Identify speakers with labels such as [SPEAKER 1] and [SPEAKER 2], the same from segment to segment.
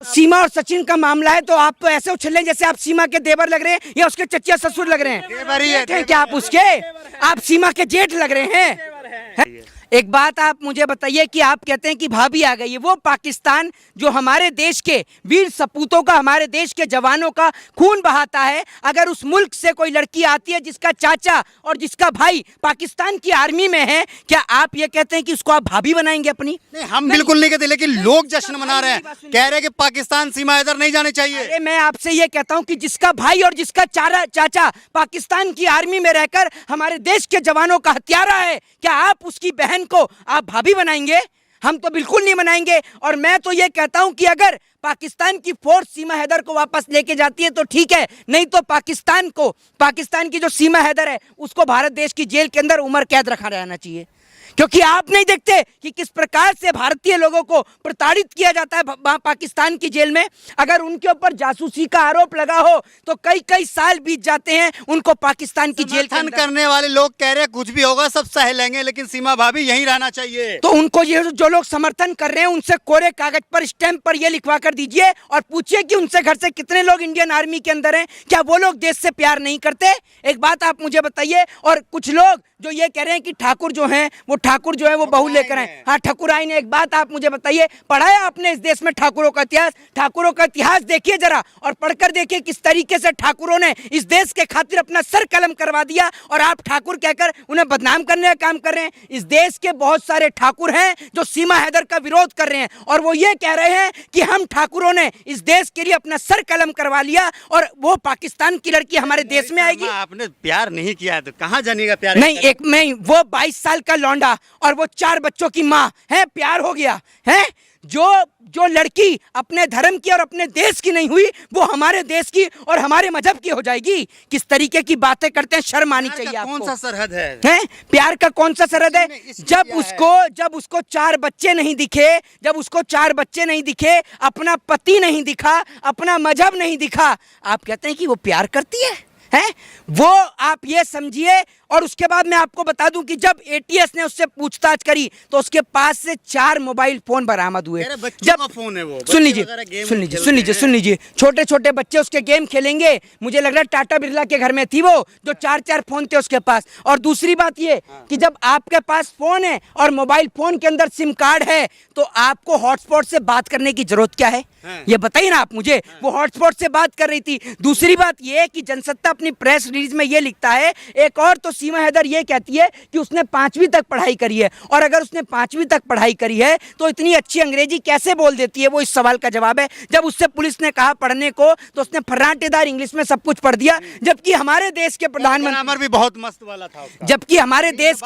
[SPEAKER 1] सीमा और सचिन का मामला है तो आप तो ऐसे उछल रहे हैं जैसे आप सीमा के देवर लग रहे हैं या उसके चचिया ससुर लग रहे हैं।
[SPEAKER 2] देवर ही है,
[SPEAKER 1] जेठ हैं क्या आप उसके? आप सीमा के जेठ लग रहे हैं। एक बात आप मुझे बताइए कि आप कहते हैं कि भाभी आ गई है, वो पाकिस्तान जो हमारे देश के वीर सपूतों का, हमारे देश के जवानों का खून बहाता है, अगर उस मुल्क से कोई लड़की आती है जिसका चाचा और जिसका भाई पाकिस्तान की आर्मी में है, क्या आप ये कहते हैं कि उसको आप भाभी बनाएंगे अपनी?
[SPEAKER 2] नहीं, हम बिल्कुल नहीं कहते, लेकिन लोग जश्न मना रहे हैं, कह रहे हैं कि पाकिस्तान सीमा इधर नहीं जाने चाहिए।
[SPEAKER 1] अरे मैं आपसे ये कहता हूं कि जिसका भाई और जिसका चाचा पाकिस्तान की आर्मी में रहकर हमारे देश के जवानों का हत्यारा है, क्या आप उसकी बहन को आप भाभी बनाएंगे? हम तो बिल्कुल नहीं बनाएंगे। और मैं तो ये कहता हूं कि अगर पाकिस्तान की फोर्स सीमा हैदर को वापस लेके जाती है तो ठीक है, नहीं तो पाकिस्तान की जो सीमा हैदर है उसको भारत देश की जेल के अंदर उम्र कैद रखा रहना चाहिए। क्योंकि आप नहीं देखते कि किस प्रकार से भारतीय लोगों को प्रताड़ित किया जाता है पाकिस्तान की जेल में। अगर उनके ऊपर जासूसी का आरोप लगा हो तो कई कई साल बीत जाते हैं उनको पाकिस्तान की जेल के अंदर।
[SPEAKER 2] करने वाले लोग कह रहे हैं कुछ भी होगा सब सह लेंगे, लेकिन सीमा भाभी यहीं रहना चाहिए।
[SPEAKER 1] तो उनको ये जो लोग समर्थन कर रहे हैं उनसे कोरे कागज पर स्टैंप पर ये लिखवा कर दीजिए और पूछिए कि उनसे घर से कितने लोग इंडियन आर्मी के अंदर हैं। क्या वो लोग देश से प्यार नहीं करते? एक बात आप मुझे बताइए। और कुछ लोग जो ये कह रहे हैं कि ठाकुर जो हैं वो बहू लेकर आए। हाँ, ठाकुर आई ने। एक बात आप मुझे बताइए, पढ़ा है आपने इस देश में ठाकुरों का इतिहास? ठाकुरों का इतिहास देखिए जरा और पढ़कर देखिए किस तरीके से ठाकुरों ने इस देश के खातिर अपना सर कलम करवा दिया और आप ठाकुर कहकर उन्हें बदनाम करने का काम कर रहे हैं। इस देश के बहुत सारे ठाकुर हैं जो सीमा हैदर का विरोध कर रहे हैं और वो ये कह रहे हैं कि हम ठाकुरों ने इस देश के लिए अपना सर कलम करवा लिया और वो पाकिस्तान की लड़की हमारे देश में आएगी।
[SPEAKER 2] आपने प्यार नहीं किया है तो कहाँ जानेगा प्यार?
[SPEAKER 1] नहीं, एक मैं वो 22 साल का लौंडा और वो 4 बच्चों की माँ है, प्यार हो गया है? जो लड़की अपने धर्म की और अपने देश की नहीं हुई वो हमारे देश की और हमारे मजहब की हो जाएगी। किस तरीके की बातें करते हैं, शर्म आनी चाहिए आपको।
[SPEAKER 2] कौन सा सरहद है?
[SPEAKER 1] प्यार का कौन सा सरहद है? जब उसको 4 बच्चे नहीं दिखे, अपना पति नहीं दिखा, अपना मजहब नहीं दिखा, आप कहते हैं कि वो प्यार करती है? वो आप ये समझिए। और उसके बाद मैं आपको बता दूं कि जब एटीएस ने उससे पूछताछ करी तो उसके पास से 4 मोबाइल फोन बरामद हुए।
[SPEAKER 2] जब फोन है वो,
[SPEAKER 1] सुन लीजिए, छोटे छोटे बच्चे उसके गेम खेलेंगे। मुझे लग रहा है टाटा बिरला के घर में थी वो, जो 4 फोन थे उसके पास। और दूसरी बात ये कि जब आपके पास फोन है और मोबाइल फोन के अंदर सिम कार्ड है तो आपको हॉटस्पॉट से बात करने की जरूरत क्या है? ये बताइए ना आप मुझे। वो हॉटस्पॉट से बात कर रही थी। दूसरी बात ये कि जनसत्ता अपनी प्रेस रिलीज में ये लिखता है, एक और तो सीमा हैदर ये कहती है कि उसने 5वीं तक पढ़ाई करी है। और अगर उसने 5वीं तक पढ़ाई करी है तो इतनी अच्छी अंग्रेजी कैसे बोल देती है? वो इस सवाल का जवाब है। जब उससे पुलिस ने कहा पढ़ने को तो उसने फर्राटेदार इंग्लिश में सब कुछ पढ़ दिया। जबकि हमारे देश के प्रधानमंत्री
[SPEAKER 2] भी बहुत मस्त वाला था उसका।
[SPEAKER 1] जबकि हमारे देश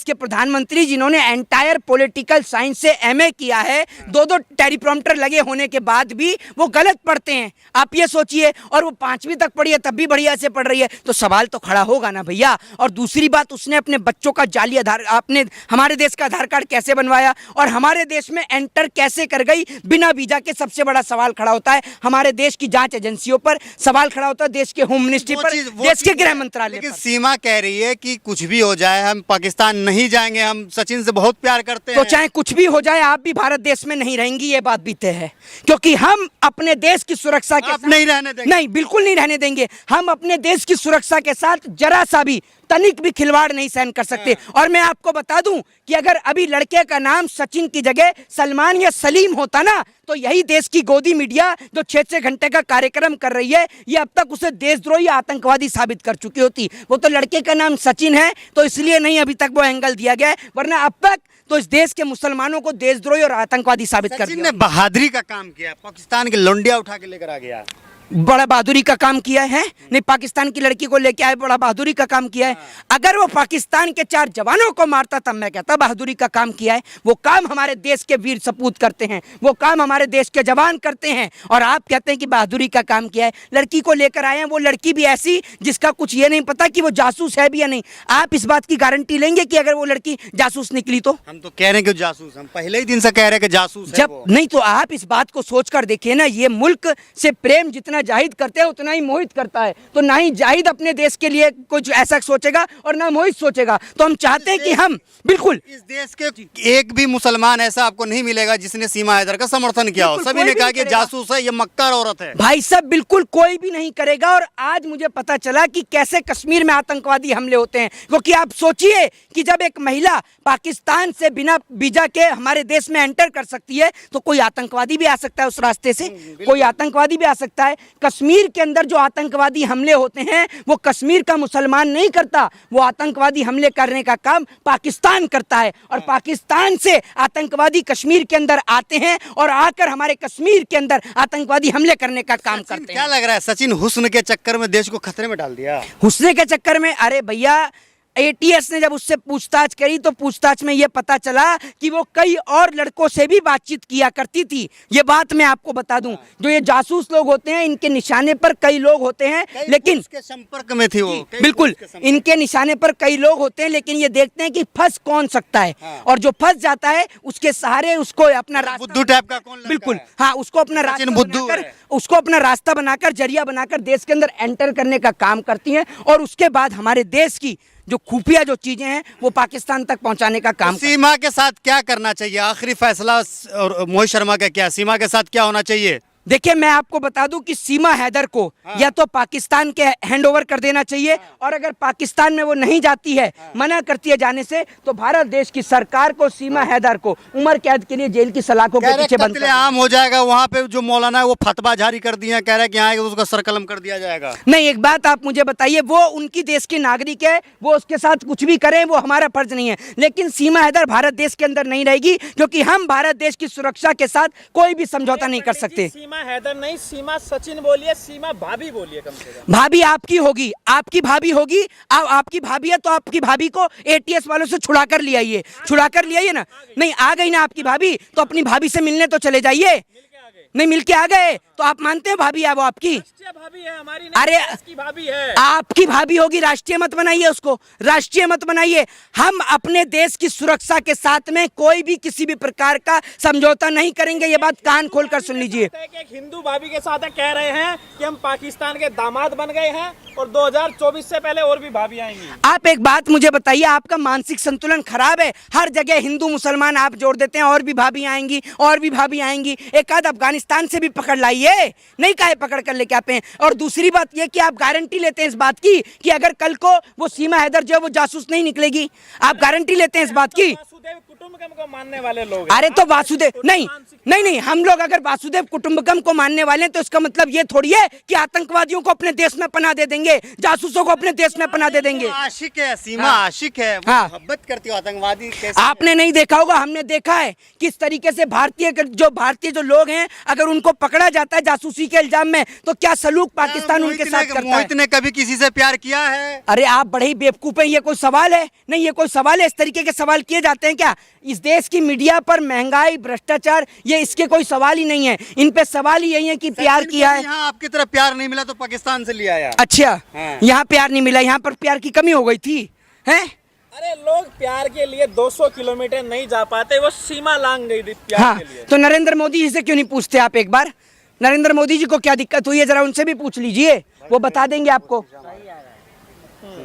[SPEAKER 1] के प्रधानमंत्री जिन्होंने एंटायर पॉलिटिकल साइंस से एमए किया है, 2 टेलीप्रॉम्प्टर लगे होने के बाद भी वो गलत पढ़ते हैं। आप ये सोचिए। और वो 5वीं तक पढ़ी है तब भी बढ़िया से पढ़ रही है, तो सवाल तो खड़ा होगा ना भैया। और दूसरी बात, उसने अपने बच्चों का जाली अपने हमारे देश का आधार कार्ड कैसे बनवाया और हमारे देश में एंटर कैसे कर गई बिना वीजा के? सबसे बड़ा सवाल खड़ा होता है हमारे देश की जांच एजेंसियों पर, सवाल खड़ा होता है देश के होम मिनिस्ट्री पर, देश के गृह मंत्रालय पर।
[SPEAKER 2] सीमा कह रही है कि कुछ भी हो जाए हम पाकिस्तान नहीं जाएंगे, हम सचिन से बहुत प्यार करते हैं।
[SPEAKER 1] तो चाहे कुछ भी हो जाए आप भी भारत देश में नहीं रहेंगी, ये बात भी तय है। क्योंकि हम अपने देश की सुरक्षा के साथ
[SPEAKER 2] नहीं रहने देंगे।
[SPEAKER 1] नहीं, बिल्कुल नहीं रहने देंगे। हम अपने देश की सुरक्षा के साथ जरा सा भी तनिक भी खिलवाड़ नहीं सहन कर सकते। और मैं आपको बता दूं कि अगर अभी लड़के का नाम सचिन की जगह सलमान या सलीम होता ना तो यही देश की गोदी मीडिया जो 6-6 घंटे का कार्यक्रम कर रही है ये अब तक उसे देशद्रोही आतंकवादी साबित कर चुकी होती। वो तो लड़के का नाम सचिन है तो इसलिए नहीं अभी तक वो एंगल दिया गया है, वरना अब तक तो इस देश के मुसलमानों को देशद्रोही और आतंकवादी साबित कर दिया।
[SPEAKER 2] सचिन ने बहादुरी का काम किया, पाकिस्तान के लौंडिया उठा के लेकर आ गया।
[SPEAKER 1] बड़ा बहादुरी का काम किया है। नहीं, पाकिस्तान की लड़की को लेके आए, बड़ा बहादुरी का काम किया है। अगर वो पाकिस्तान के 4 जवानों को मारता तब मैं कहता बहादुरी का काम किया है। वो काम हमारे देश के वीर सपूत करते हैं, वो काम हमारे देश के जवान करते हैं और आप कहते हैं कि बहादुरी का काम किया है। लड़की को लेकर आए हैं, वो लड़की भी ऐसी जिसका कुछ ये नहीं पता कि वो जासूस है भी या नहीं। आप इस बात की गारंटी लेंगे कि अगर वो लड़की जासूस निकली तो?
[SPEAKER 2] हम तो कह रहे हैं कि जासूस, हम पहले ही दिन से कह रहे हैं कि जासूस है
[SPEAKER 1] जब
[SPEAKER 2] वो।
[SPEAKER 1] नहीं तो आप इस बात को सोचकर देखिए ना, ये मुल्क से प्रेम जितना जितना जाहिद करते हैं उतना ही मोहित करता है। तो ना ही जाहिद अपने देश के लिए कुछ ऐसा सोचेगा और ना मोहित सोचेगा। तो हम चाहते हैं कि हम बिल्कुल
[SPEAKER 2] इस देश के एक भी मुसलमान ऐसा आपको नहीं मिलेगा जिसने सीमा हैदर का समर्थन किया हो।
[SPEAKER 1] बिल्कुल,
[SPEAKER 2] सभी
[SPEAKER 1] कोई
[SPEAKER 2] ने
[SPEAKER 1] भी
[SPEAKER 2] कहा
[SPEAKER 1] नहीं
[SPEAKER 2] कि
[SPEAKER 1] करेगा।
[SPEAKER 2] जासूस है, ये मक्कार औरत है।
[SPEAKER 1] भाई साहब बिल्कुल कोई भी नहीं करेगा। और आज मुझे पता चला कि कैसे कश्मीर में आतंकवादी हमले होते हैं, क्योंकि आप सोचिए कि जब एक महिला पाकिस्तान से बिना वीजा के हमारे देश में एंटर कर सकती है तो कोई आतंकवादी भी आ सकता है उस रास्ते से, कोई आतंकवादी भी आ सकता है। कश्मीर के अंदर जो आतंकवादी हमले होते हैं वो कश्मीर का मुसलमान नहीं करता, वो आतंकवादी हमले करने का काम पाकिस्तान करता है। और पाकिस्तान से आतंकवादी कश्मीर के अंदर आते हैं और आकर हमारे कश्मीर के अंदर आतंकवादी हमले करने का काम करते हैं।
[SPEAKER 2] क्या लग रहा है सचिन हुस्न के चक्कर में देश को खतरे में डाल दिया?
[SPEAKER 1] हुस्ने के चक्कर में? अरे भैया एटीएस ने जब उससे पूछताछ करी तो पूछताछ में ये पता चला कि वो कई और लड़कों से भी बातचीत किया करती थी। ये बात मैं आपको बता दूं, जो ये जासूस लोग होते हैं इनके निशाने पर कई लोग होते हैं, लेकिन
[SPEAKER 2] उसके संपर्क में थी वो।
[SPEAKER 1] बिल्कुल इनके निशाने पर कई लोग होते हैं, लेकिन ये देखते हैं कि फंस कौन सकता है। और जो फंस जाता है उसके सहारे उसको अपना रास्ता,
[SPEAKER 2] बुद्धू टाइप का कौन लड़का
[SPEAKER 1] बिल्कुल
[SPEAKER 2] है?
[SPEAKER 1] हाँ, उसको अपना रास्ता
[SPEAKER 2] बुद्धू
[SPEAKER 1] बनाकर,
[SPEAKER 2] है।
[SPEAKER 1] उसको अपना रास्ता बनाकर, जरिया बनाकर देश के अंदर एंटर करने का काम करती हैं। और उसके बाद हमारे देश की जो खुफिया जो चीजें हैं वो पाकिस्तान तक पहुंचाने का काम।
[SPEAKER 2] सीमा के साथ क्या करना चाहिए? आखिरी फैसला और मोहित शर्मा का क्या, सीमा के साथ क्या होना चाहिए?
[SPEAKER 1] देखिए मैं आपको बता दूं कि सीमा हैदर को या तो पाकिस्तान के हैंड ओवर कर देना चाहिए, और अगर पाकिस्तान में वो नहीं जाती है, मना करती है जाने से, तो भारत देश की सरकार को सीमा हैदर को उम्र कैद के लिए जेल की सलाखों के पीछे बंद कर
[SPEAKER 2] आम हो जाएगा। वहाँ पे जो मौलाना है वो फतवा जारी कर दिया, कह रहा है कि यहाँ उसका सरकलम कर दिया जाएगा।
[SPEAKER 1] नहीं, एक बात आप मुझे बताइए, वो उनकी देश की नागरिक है, वो उसके साथ कुछ भी करें वो हमारा फर्ज नहीं है, लेकिन सीमा हैदर भारत देश के अंदर नहीं रहेगी, क्योंकि हम भारत देश की सुरक्षा के साथ कोई भी समझौता नहीं कर सकते।
[SPEAKER 3] सीमा हैदर नहीं, सीमा सचिन बोलिए, सीमा भाभी बोलिए कम से कम।
[SPEAKER 1] भाभी आपकी होगी, आपकी भाभी होगी। आपकी भाभी है तो आपकी भाभी को एटीएस वालों से छुड़ा कर ले आइए, छुड़ा कर ले आइए ना। नहीं आ गई ना आपकी भाभी, तो अपनी भाभी से मिलने तो चले जाइए। नहीं मिल के आ गए तो आप मानते हैं भाभी है वो आपकी?
[SPEAKER 3] भाभी है हमारी,
[SPEAKER 1] अरे
[SPEAKER 3] इसकी भाभी है।
[SPEAKER 1] आपकी भाभी होगी, राष्ट्रीय मत बनाइए उसको, राष्ट्रीय मत बनाइए। हम अपने देश की सुरक्षा के साथ में कोई भी किसी भी प्रकार का समझौता नहीं करेंगे। ये बात कान खोलकर सुन लीजिए।
[SPEAKER 3] एक हिंदू भाभी के साथ कह रहे हैं कि हम पाकिस्तान के दामाद बन गए हैं और 2024 से पहले और भी भाभी आएंगी।
[SPEAKER 1] आप एक बात मुझे बताइए, आपका मानसिक संतुलन खराब है। हर जगह हिंदू मुसलमान आप जोड़ देते हैं, और भी भाभी आएंगी, और भी भाभी आएंगी। एक आध अफगानिस्तान से भी पकड़ लाइए, नहीं काहे पकड़ कर लेके आते हैं। और दूसरी बात ये कि आप गारंटी लेते हैं इस बात की कि अगर कल को वो सीमा हैदर जो है वो जासूस नहीं निकलेगी, आप गारंटी लेते हैं इस बात की?
[SPEAKER 3] वासुदेव कुटुंबकम को मानने वाले लोग।
[SPEAKER 1] अरे तो वासुदेव नहीं नहीं नहीं, हम लोग अगर वासुदेव कुटुंबकम को मानने वाले हैं तो इसका मतलब ये थोड़ी है कि आतंकवादियों को अपने देश में पनाह दे देंगे, जासूसों को अपने देश में पनाह दे देंगे।
[SPEAKER 2] आशिक है सीमा, आशिक है, मोहब्बत करती हो आतंकवादी कैसे?
[SPEAKER 1] आपने नहीं देखा होगा, हमने देखा है किस तरीके से भारतीय जो लोग हैं, अगर उनको पकड़ा जाता है जासूसी के इल्जाम में तो क्या सलूक पाकिस्तान उनके साथ करता है।
[SPEAKER 2] मोहित ने कभी किसी से प्यार किया है?
[SPEAKER 1] अरे आप बड़े ही बेवकूफ हैं, ये कोई सवाल है? नहीं ये कोई सवाल है? इस तरीके के सवाल किए जाते हैं क्या? इस देश की मीडिया पर महंगाई, भ्रष्टाचार, ये इसके कोई सवाल ही नहीं है। इन पे सवाल ही यही है कि प्यार किया है।
[SPEAKER 2] यहाँ आपकी तरफ प्यार नहीं मिला तो पाकिस्तान से लिया आया।
[SPEAKER 1] अच्छा, यहाँ प्यार नहीं मिला, यहाँ पर प्यार की कमी हो गई थी हैं?
[SPEAKER 3] अरे लोग प्यार के लिए 200 किलोमीटर नहीं जा पाते, वो सीमा लांग गई थी प्यार
[SPEAKER 1] हाँ,
[SPEAKER 3] के लिए।
[SPEAKER 1] तो नरेंद्र मोदी जी से क्यों नहीं पूछते आप? एक बार नरेंद्र मोदी जी को क्या दिक्कत हुई है जरा उनसे भी पूछ लीजिए, वो बता देंगे आपको।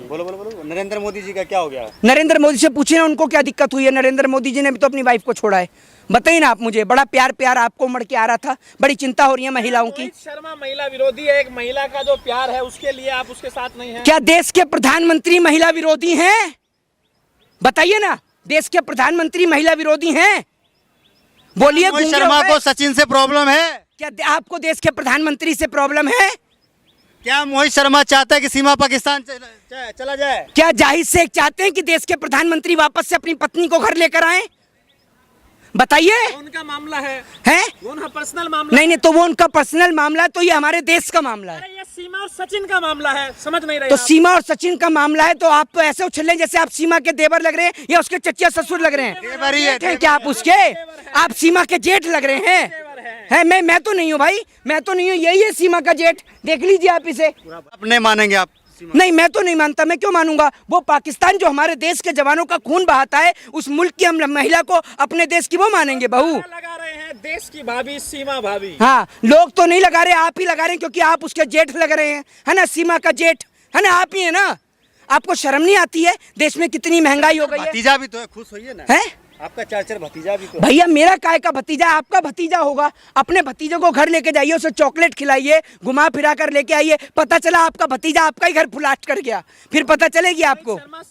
[SPEAKER 2] बोलो बोलो बोलो, नरेंद्र मोदी जी का क्या हो गया?
[SPEAKER 1] नरेंद्र मोदी से पूछिए ना उनको क्या दिक्कत हुई है। नरेंद्र मोदी जी ने भी तो अपनी वाइफ को छोड़ा है। बताइए ना आप मुझे, बड़ा प्यार प्यार आपको उमड़ के आ रहा था, बड़ी चिंता हो रही है महिलाओं की।
[SPEAKER 3] मोहित शर्मा महिला विरोधी है, एक महिला का जो प्यार है उसके लिए आप उसके साथ नहीं है।
[SPEAKER 1] क्या देश के प्रधानमंत्री महिला विरोधी हैं? बताइए ना, देश के प्रधानमंत्री महिला विरोधी हैं? बोलिए।
[SPEAKER 2] मोहित शर्मा को सचिन से प्रॉब्लम है?
[SPEAKER 1] क्या आपको देश के प्रधानमंत्री से प्रॉब्लम है?
[SPEAKER 2] क्या मोहित शर्मा चाहता है कि सीमा पाकिस्तान चला जाए?
[SPEAKER 1] क्या जाहिद शेख चाहते हैं कि देश के प्रधानमंत्री वापस से अपनी पत्नी को घर लेकर आए? बताइए।
[SPEAKER 3] उनका मामला है
[SPEAKER 1] हैं?
[SPEAKER 3] उनका पर्सनल मामला।
[SPEAKER 1] नहीं नहीं, तो वो उनका पर्सनल मामला है, तो ये हमारे देश का मामला है।
[SPEAKER 3] अरे ये सीमा और सचिन का मामला है, समझ नहीं रहे
[SPEAKER 1] तो
[SPEAKER 3] आप?
[SPEAKER 1] सीमा और सचिन का मामला है तो आप तो ऐसे उछल जैसे आप सीमा के देवर लग रहे हैं या उसके चचिया ससुर लग रहे हैं।
[SPEAKER 2] देवर ही है,
[SPEAKER 1] जेठ हैं क्या आप उसके? आप सीमा के जेठ लग रहे हैं। मैं तो नहीं हूँ भाई, मैं तो नहीं हूँ, यही है सीमा का जेठ। देख लीजिए आप इसे।
[SPEAKER 2] अपने मानेंगे आप?
[SPEAKER 1] नहीं मैं तो नहीं मानता, मैं क्यों मानूंगा? वो पाकिस्तान जो हमारे देश के जवानों का खून बहाता है, उस मुल्क की हम महिला को अपने देश की वो मानेंगे बहू?
[SPEAKER 3] लगा रहे हैं देश की भाभी सीमा भाभी।
[SPEAKER 1] हाँ, लोग तो नहीं लगा रहे, आप ही लगा रहे हैं, क्योंकि आप उसके जेठ लग रहे हैं, है ना, सीमा का जेठ, है ना, आप ही है ना। आपको शर्म नहीं आती है? देश में कितनी महंगाई हो गई है।
[SPEAKER 2] भतीजा भी तो है, खुश होइए ना।
[SPEAKER 1] हैं?
[SPEAKER 2] आपका चाचर भतीजा भी तो है।
[SPEAKER 1] भैया मेरा काय का भतीजा, आपका भतीजा होगा। अपने भतीजे को घर लेके जाइए, उसे चॉकलेट खिलाइए, घुमा फिरा कर लेके आइए, पता चला आपका भतीजा आपका ही घर फुलाट कर गया, फिर पता चलेगी आपको।
[SPEAKER 3] शर्मा